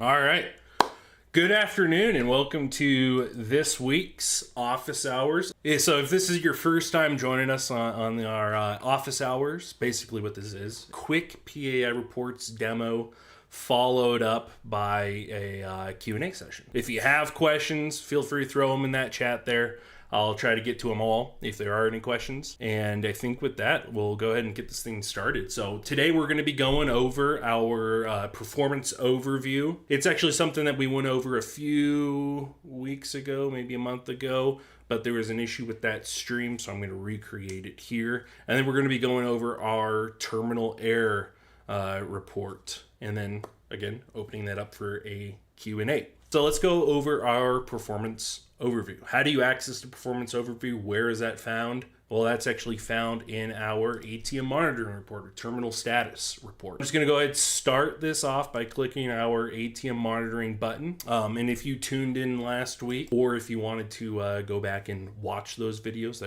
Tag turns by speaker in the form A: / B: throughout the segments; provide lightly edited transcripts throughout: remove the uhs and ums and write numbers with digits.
A: All right. Good afternoon and welcome to this week's Office Hours. So if this is your first time joining us on our Office Hours, basically what this is, quick PAI Reports demo followed up by a Q&A session. If you have questions, feel free to throw them in that chat there. I'll try to get to them all if there are any questions. And I think with that, we'll go ahead and get this thing started. So today we're going to be going over our performance overview. It's actually something that we went over a few weeks ago, maybe a month ago, but there was an issue with that stream, so I'm going to recreate it here. And then we're going to be going over our terminal error report. And then, again, opening that up for a Q&A. So let's go over our performance overview. How do you access the performance overview? Where is that found? Well, that's actually found in our ATM monitoring report, or terminal status report. I'm just going to go ahead and start this off by clicking our ATM monitoring button. And if you tuned in last week, or if you wanted to go back and watch those videos,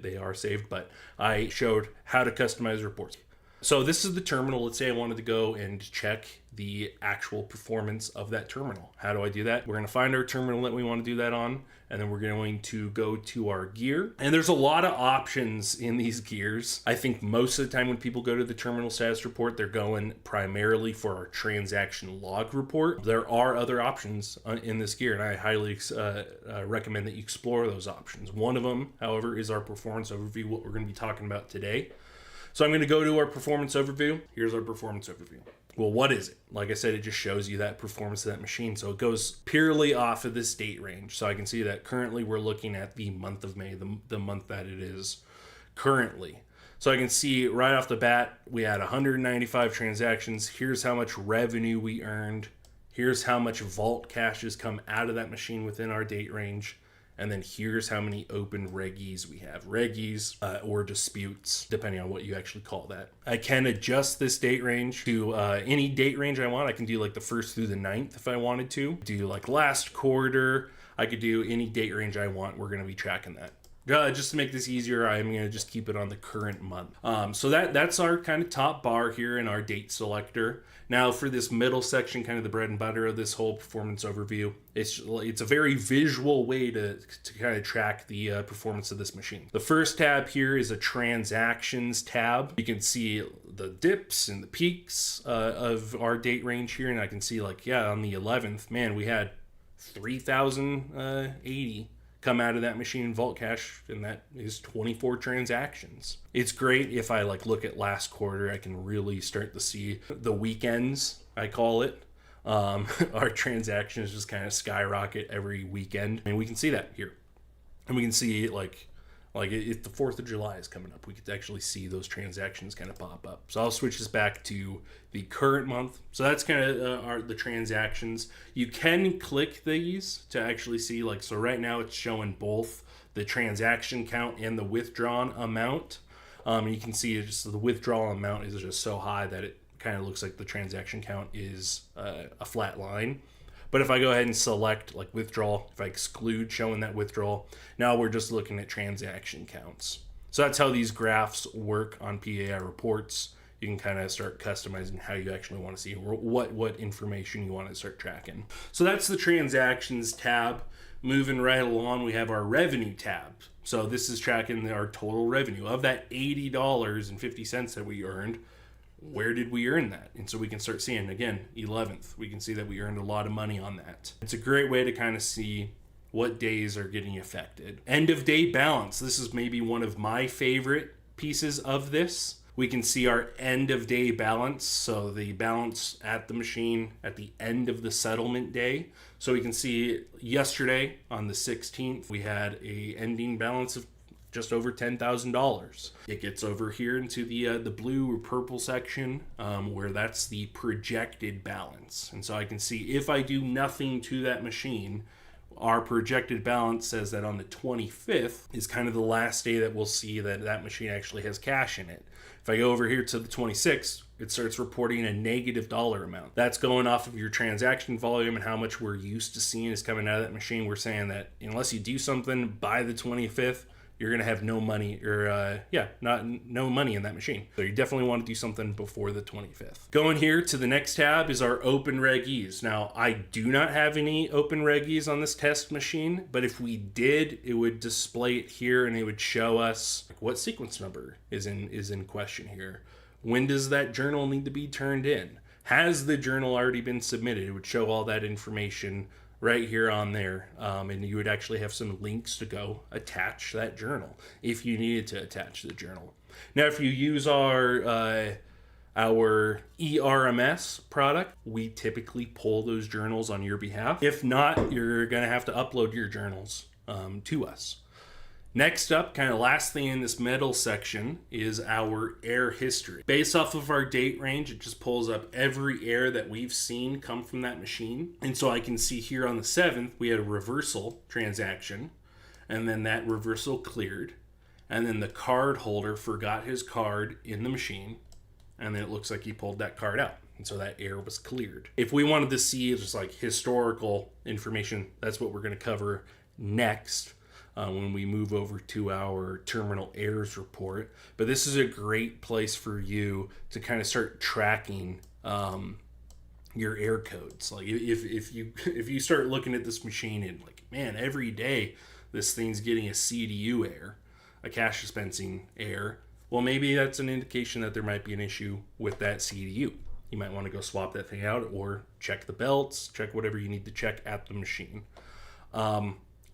A: they are saved, but I showed how to customize reports. So this is the terminal. Let's say I wanted to go and check the actual performance of that terminal. How do I do that? We're going to find our terminal that we want to do that on, and then we're going to go to our gear. And there's a lot of options in these gears. I think most of the time when people go to the terminal status report, they're going primarily for our transaction log report. There are other options in this gear, and I highly recommend that you explore those options. One of them, however, is our performance overview, what we're going to be talking about today. So I'm going to go to our performance overview. Here's our performance overview. Well, what is it? Like I said, it just shows you that performance of that machine. So it goes purely off of this date range. So I can see that currently we're looking at the month of May, the month that it is currently. So I can see right off the bat, we had 195 transactions. Here's how much revenue we earned. Here's how much vault caches come out of that machine within our date range. And then here's how many open Reg-Es we have. Reg-Es or disputes, depending on what you actually call that. I can adjust this date range to any date range I want. I can do like the 1st through the 9th if I wanted to. Do like last quarter. I could do any date range I want. We're going to be tracking that. Just to make this easier, I'm going to just keep it on the current month. So that's our kind of top bar here in our date selector. Now for this middle section, kind of the bread and butter of this whole performance overview, it's a very visual way to kind of track the performance of this machine. The first tab here is a transactions tab. You can see the dips and the peaks of our date range here. And I can see like, yeah, on the 11th, man, we had 3,080 come out of that machine in vault cache, and that is 24 transactions. It's great if I like look at last quarter, I can really start to see the weekends, I call it. Our transactions just kind of skyrocket every weekend, and we can see that here. And we can see like if the 4th of July is coming up, we could actually see those transactions kind of pop up. So I'll switch this back to the current month. So that's kind of the transactions. You can click these to actually see so right now it's showing both the transaction count and the withdrawn amount. You can see just the withdrawal amount is just so high that it kind of looks like the transaction count is a flat line. But if I go ahead and select like withdrawal, if I exclude showing that withdrawal, now we're just looking at transaction counts. So that's how these graphs work on PAI reports. You can kind of start customizing how you actually want to see what information you want to start tracking. So that's the transactions tab. Moving right along, we have our revenue tab. So this is tracking our total revenue. Of that $80.50 that we earned, where did we earn that? And so we can start seeing, again, 11th, we can see that we earned a lot of money on that. It's a great way to kind of see what days are getting affected. End of day balance. This is maybe one of my favorite pieces of this. We can see our end of day balance. So the balance at the machine at the end of the settlement day. So we can see yesterday on the 16th, we had a ending balance of just over $10,000. It gets over here into the blue or purple section where that's the projected balance. And so I can see if I do nothing to that machine, our projected balance says that on the 25th is kind of the last day that we'll see that machine actually has cash in it. If I go over here to the 26th, it starts reporting a negative dollar amount. That's going off of your transaction volume and how much we're used to seeing is coming out of that machine. We're saying that unless you do something by the 25th, you're going to have no money, or no money in that machine. So you definitely want to do something before the 25th. Going here to the next tab is our open Reg-Es. Now, I do not have any open Reg-Es on this test machine, but if we did, it would display it here and it would show us what sequence number is in question here. When does that journal need to be turned in? Has the journal already been submitted? It would show all that information right here on there, and you would actually have some links to go attach that journal if you needed to attach the journal. Now, if you use our eRMS product, we typically pull those journals on your behalf. If not, you're going to have to upload your journals to us. Next up, kind of last thing in this middle section, is our error history. Based off of our date range, it just pulls up every error that we've seen come from that machine. And so I can see here on the 7th, we had a reversal transaction, and then that reversal cleared. And then the card holder forgot his card in the machine, and then it looks like he pulled that card out. And so that error was cleared. If we wanted to see just like historical information, that's what we're going to cover next. When we move over to our terminal errors report. But this is a great place for you to kind of start tracking your error codes. Like if you start looking at this machine and like, man, every day this thing's getting a CDU error, a cash dispensing error, well, maybe that's an indication that there might be an issue with that CDU. You might want to go swap that thing out or check the belts, check whatever you need to check at the machine.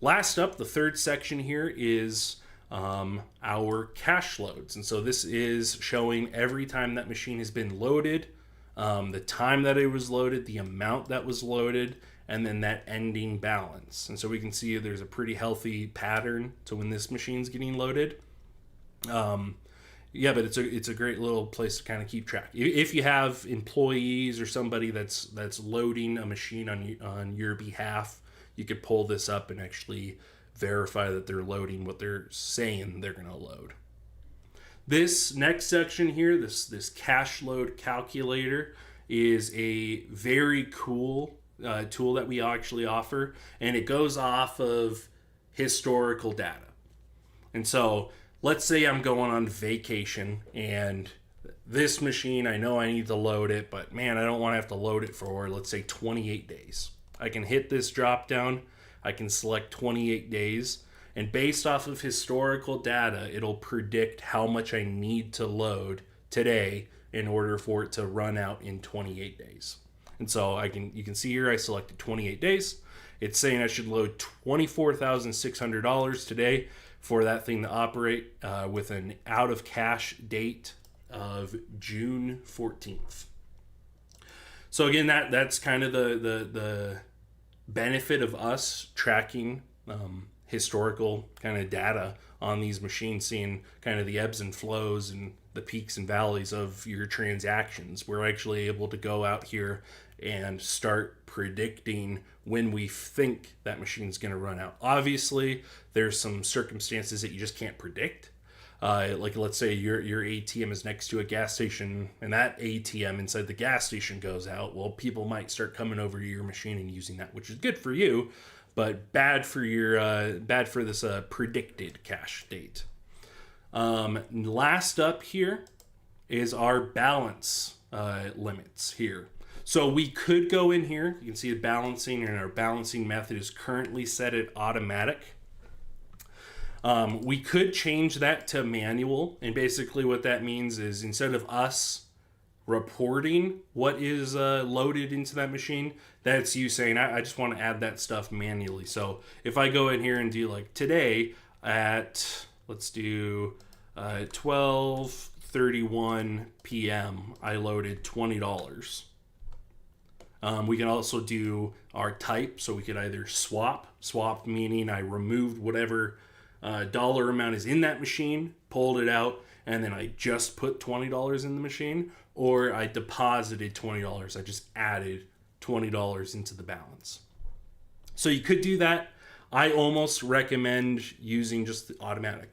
A: Last up, the third section here is our cache loads. And so this is showing every time that machine has been loaded, the time that it was loaded, the amount that was loaded, and then that ending balance. And so we can see there's a pretty healthy pattern to when this machine's getting loaded. But it's a great little place to kind of keep track. If you have employees or somebody that's loading a machine on your behalf, you could pull this up and actually verify that they're loading what they're saying they're going to load. This next section here, this cache load calculator, is a very cool tool that we actually offer, and it goes off of historical data. And so let's say I'm going on vacation and this machine, I know I need to load it, but man, I don't want to have to load it for, let's say, 28 days. I can hit this drop down, I can select 28 days, and based off of historical data, it'll predict how much I need to load today in order for it to run out in 28 days. And so you can see here I selected 28 days. It's saying I should load $24,600 today for that thing to operate with an out of cache date of June 14th. So again, that's kind of the benefit of us tracking historical kind of data on these machines, seeing kind of the ebbs and flows and the peaks and valleys of your transactions. We're actually able to go out here and start predicting when we think that machine's going to run out. Obviously, there's some circumstances that you just can't predict. Like let's say your ATM is next to a gas station and that ATM inside the gas station goes out. Well, people might start coming over to your machine and using that, which is good for you, but bad for this predicted cache date. Last up here is our balance limits here. So we could go in here, you can see the balancing, and our balancing method is currently set at automatic. We could change that to manual, and basically what that means is instead of us reporting what is loaded into that machine, that's you saying, I just want to add that stuff manually. So if I go in here and do like today at, let's do 12:31 p.m., I loaded $20. We can also do our type, so we could either swap meaning I removed whatever dollar amount is in that machine, pulled it out, and then I just put $20 in the machine, or I deposited $20. I just added $20 into the balance. So you could do that. I almost recommend using just the automatic.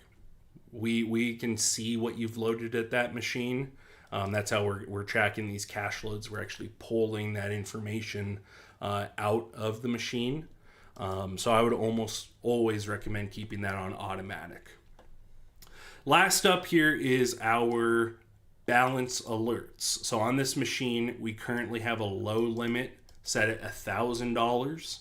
A: We can see what you've loaded at that machine. That's how we're tracking these cache loads. We're actually pulling that information out of the machine. So I would almost always recommend keeping that on automatic. Last up here is our balance alerts. So on this machine, we currently have a low limit set at $1,000.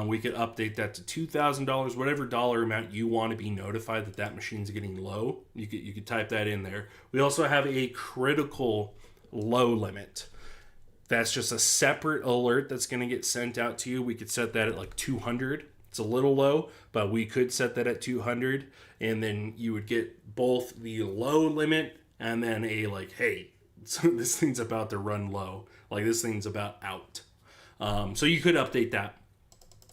A: We could update that to $2,000, whatever dollar amount you want to be notified that that machine's getting low. You could type that in there. We also have a critical low limit. That's just a separate alert that's going to get sent out to you. We could set that at like 200. It's a little low, but we could set that at 200, and then you would get both the low limit and then a like, hey, so this thing's about to run low. Like this thing's about out. So you could update that.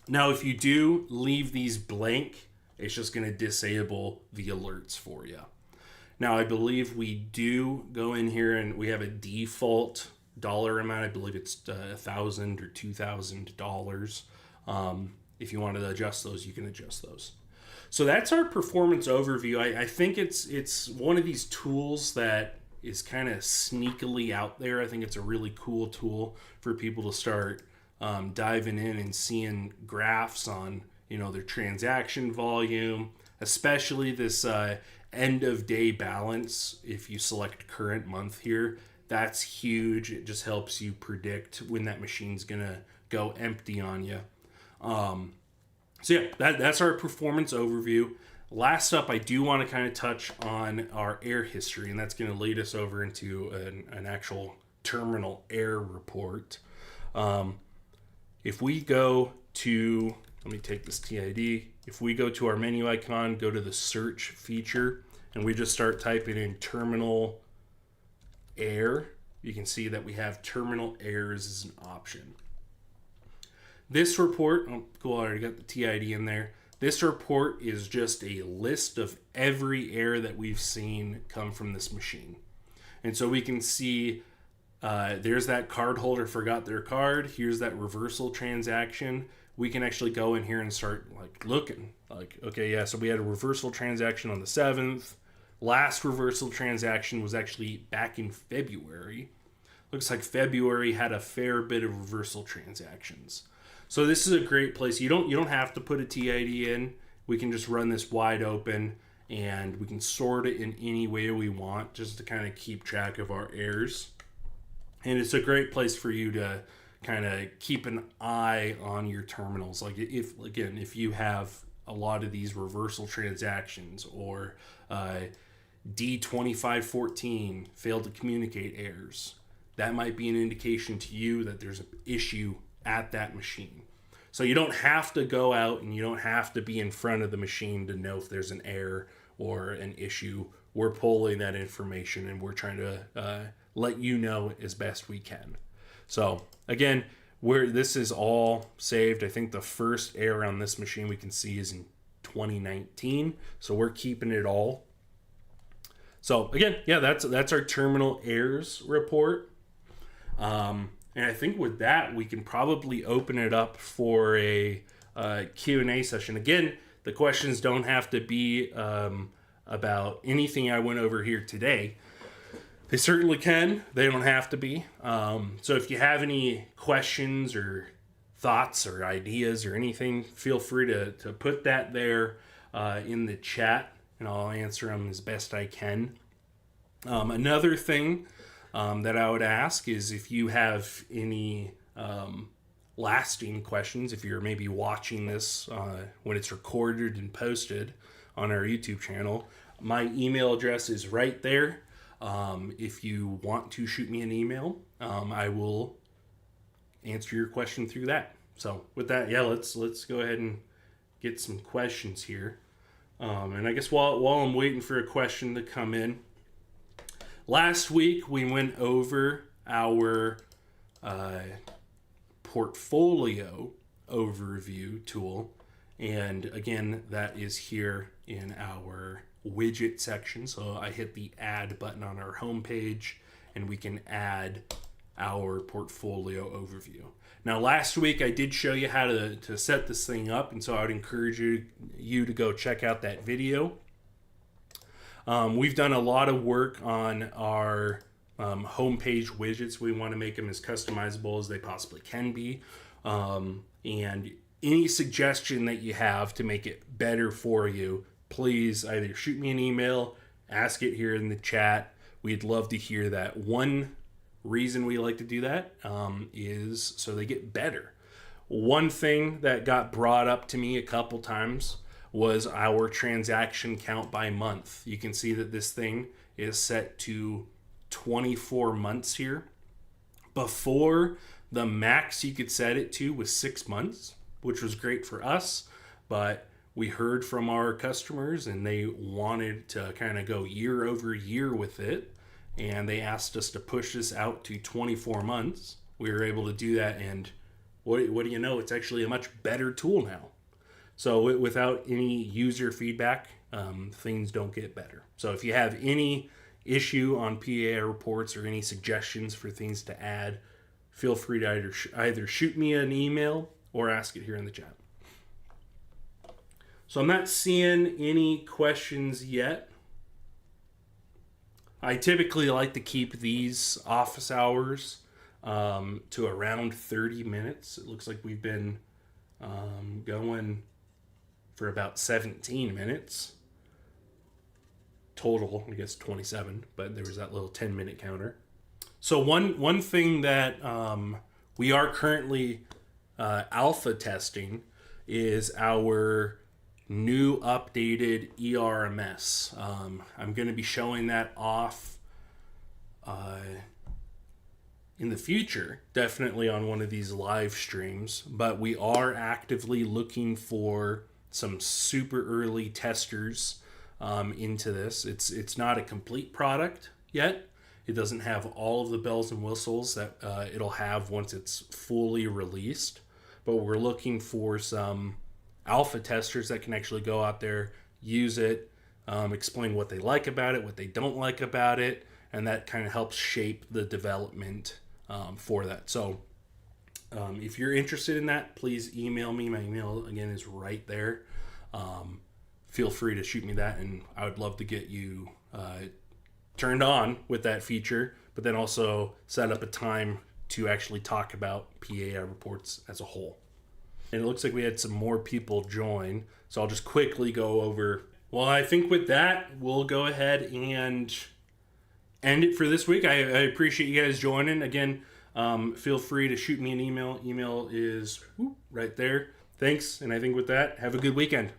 A: Now, if you do leave these blank, it's just going to disable the alerts for you. Now, I believe we do go in here and we have a default dollar amount. I believe it's $1,000 or $2,000. If you want to adjust those, you can adjust those. So that's our performance overview. I think it's one of these tools that is kind of sneakily out there. I think it's a really cool tool for people to start diving in and seeing graphs on, their transaction volume, especially this end of day balance. If you select current month here, that's huge. It just helps you predict when that machine's gonna go empty on you. So yeah, that's our performance overview. Last up, I do want to kind of touch on our error history, and that's going to lead us over into an actual terminal error report. If we go to, let me take this TID. If we go to our menu icon, go to the search feature, and we just start typing in terminal error, you can see that we have terminal errors as an option. This report, oh cool, I already got the TID in there. This report is just a list of every error that we've seen come from this machine. And so we can see there's that card holder forgot their card. Here's that reversal transaction. We can actually go in here and start looking. Okay, yeah, so we had a reversal transaction on the 7th. Last reversal transaction was actually back in February. Looks like February had a fair bit of reversal transactions. So this is a great place. You don't have to put a TID in. We can just run this wide open, and we can sort it in any way we want just to kind of keep track of our errors. And it's a great place for you to kind of keep an eye on your terminals. Like if you have a lot of these reversal transactions or D2514 failed to communicate errors, that might be an indication to you that there's an issue at that machine. So you don't have to go out and you don't have to be in front of the machine to know if there's an error or an issue. We're pulling that information and we're trying to let you know as best we can. So again, this is all saved. I think the first error on this machine we can see is in 2019. So we're keeping it all. So again, yeah, that's our terminal errors report. And I think with that, we can probably open it up for a Q&A session. Again, the questions don't have to be about anything I went over here today. They certainly can. They don't have to be. So if you have any questions or thoughts or ideas or anything, feel free to put that there in the chat, and I'll answer them as best I can. Another thing that I would ask is if you have any lasting questions, if you're maybe watching this when it's recorded and posted on our YouTube channel, my email address is right there. If you want to shoot me an email, I will answer your question through that. So with that, yeah, let's go ahead and get some questions here. And I guess while I'm waiting for a question to come in, last week we went over our portfolio overview tool, and again, that is here in our widget section. So I hit the add button on our homepage and we can add our portfolio overview. Now last week I did show you how to set this thing up, and so I would encourage you to go check out that video. We've done a lot of work on our homepage widgets. We want to make them as customizable as they possibly can be. And any suggestion that you have to make it better for you, please either shoot me an email ask it here in the chat. We'd love to hear that. One reason we like to do that is so they get better. One thing that got brought up to me a couple times was our transaction count by month. You can see that this thing is set to 24 months here. Before, the max you could set it to was 6 months, which was great for us, but we heard from our customers and they wanted to kind of go year over year with it, and they asked us to push this out to 24 months. We were able to do that, and what do you know, it's actually a much better tool now. So without any user feedback, things don't get better. So if you have any issue on PAI reports or any suggestions for things to add, feel free to either shoot me an email or ask it here in the chat. So I'm not seeing any questions yet. I typically like to keep these office hours to around 30 minutes. It looks like we've been going for about 17 minutes. Total, I guess 27, but there was that little 10-minute counter. So one thing that we are currently alpha testing is our new updated eRMS. I'm going to be showing that off in the future, definitely on one of these live streams, but we are actively looking for some super early testers into this. It's not a complete product yet. It doesn't have all of the bells and whistles that it'll have once it's fully released, but we're looking for some alpha testers that can actually go out there, use it, explain what they like about it, what they don't like about it, and that kind of helps shape the development for that. So if you're interested in that, please email me. My email, again, is right there. Feel free to shoot me that, and I would love to get you turned on with that feature, but then also set up a time to actually talk about PAI reports as a whole. And it looks like we had some more people join, so I'll just quickly go over. Well, I think with that, we'll go ahead and end it for this week. I appreciate you guys joining. Again, feel free to shoot me an email. Email is right there. Thanks, and I think with that, have a good weekend.